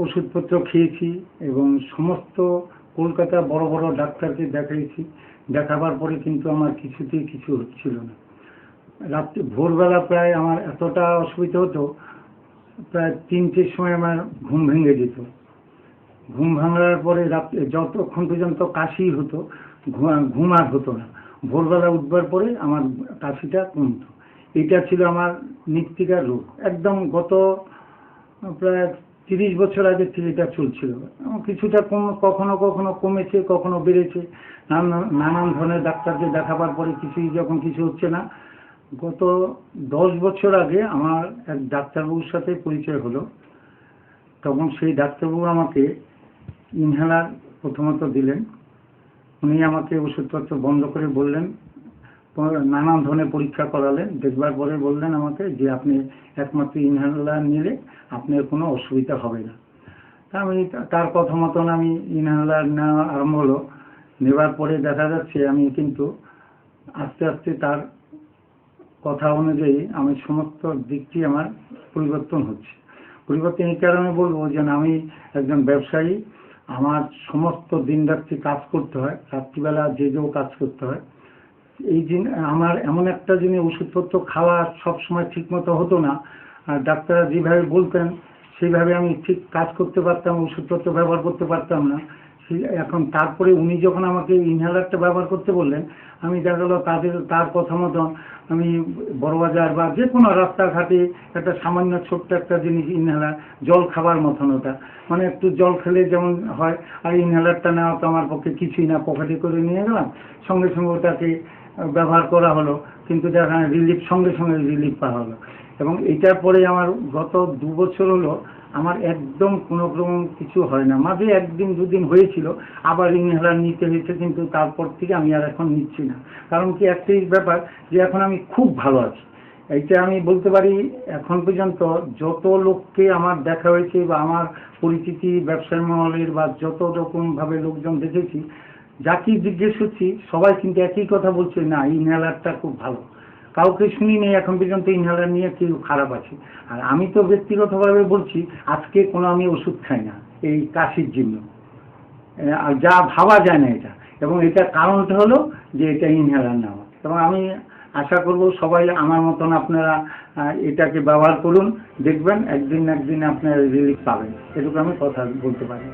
ওষুধপত্র খেয়েছি এবং সমস্ত কলকাতা বড় বড় ডাক্তারকে দেখিয়েছি। দেখাবার পরে কিন্তু আমার কিছুতেই কিছু হচ্ছিল না। রাত্রে ভোরবেলা প্রায় আমার এতটা অসুবিধা হতো, প্রায় 3টের সময় আমার ঘুম ভেঙে যেত। ঘুম ভাঙার পরে রাত্রে যতক্ষণ পর্যন্ত কাশি হতো, ঘুম আর হতো না। ভোরবেলা উঠবার পরে আমার কাশিটা কমতো। এটা ছিল আমার মৃত্তিকার রোগ। একদম গত প্রায় 30 বছর আগে থেকে এটা চলছিল। কিছুটা কখনো কখনো কমেছে, কখনো বেড়েছে। নানান ধরনের ডাক্তারকে দেখাবার পরে যখন কিছু হচ্ছে না, গত 10 বছর আগে আমার এক ডাক্তারবাবুর সাথে পরিচয় হলো। তখন সেই ডাক্তারবাবু আমাকে ইনহেলার প্রথমত দিলেন। উনি আমাকে ওষুধপত্র বন্ধ করে বললেন, নানান ধরনের পরীক্ষা করালেন। দেখবার পরে বললেন আমাকে যে আপনি একমাত্র ইনহেলার নিলে আপনার কোনো অসুবিধা হবে না। আমি তার কথা মতন আমি ইনহেলার নেওয়া আরম্ভ হলো। নেবার পরে দেখা যাচ্ছে আমি কিন্তু আস্তে আস্তে তার কথা অনুযায়ী আমি সমস্ত দিকটি আমার পরিবর্তন হচ্ছে। পরিবর্তন এই কারণে বলবো যে আমি একজন ব্যবসায়ী। আমার সমস্ত দিন রাত্রি কাজ করতে হয়, রাত্রিবেলা জেগেও কাজ করতে হয়। আমার এমন একটা জিনিস, ওষুধপত্র খাওয়া সবসময় ঠিক মতো হতো না। আর ডাক্তাররা যেভাবে বলতেন সেইভাবে আমি ঠিক কাজ করতে পারতাম, ওষুধপত্র ব্যবহার করতে পারতাম না। এখন তারপরে উনি যখন আমাকে ইনহেলারটা ব্যবহার করতে বললেন, আমি দেখা গেল তার কথা মতন আমি বড়বাজার বা যে কোনো রাস্তাঘাটে একটা সামান্য ছোট্ট একটা জিনিস ইনহেলার, জল খাবার মতন, ওটা মানে একটু জল খেলে যেমন হয়, আর ইনহেলারটা নেওয়া তো আমার পক্ষে কিছুই না। পকেটে করে নিয়ে গেলাম, সঙ্গে সঙ্গে ওটাকে ব্যবহার করা হলো, কিন্তু দেখা সঙ্গে সঙ্গে রিলিফ পাওয়া হলো। এবং এটার পরে আমার গত 2 বছর হলো আমার একদম কোনো রকম কিছু হয় না। মাঝে 1 দিন 2 দিন হয়েছিল, আবার ইনহেলার নিতে হয়েছে, কিন্তু তারপর থেকে আমি আর এখন নিচ্ছি না। কারণ কি, একটাই ব্যাপার যে এখন আমি খুব ভালো আছি। এইটা আমি বলতে পারি। এখন পর্যন্ত যত লোককে আমার দেখা হয়েছে বা আমার পরিচিতি ব্যবসার মহলের বা যত রকমভাবে লোকজন দেখেছি, যাকে জিজ্ঞেস করছি সবাই কিন্তু একই কথা বলছে, না ইনহেলারটা খুব ভালো। কাউকে শুনি নেই এখন পর্যন্ত ইনহেলার নিয়ে কেউ খারাপ আছে। আর আমি তো ব্যক্তিগতভাবে বলছি, আজকে কোনো আমি ওষুধ খাই না এই কাশির জন্য। আর যা ভাবা যায় না এটা। এবং এটার কারণটা হলো যে এটা ইনহেলার নেওয়া। এবং আমি আশা করব সবাই আমার মতন আপনারা এটাকে ব্যবহার করুন, দেখবেন একদিন একদিন আপনারা রিলিফ পাবেন। এটুকু আমি কথা বলতে পারি।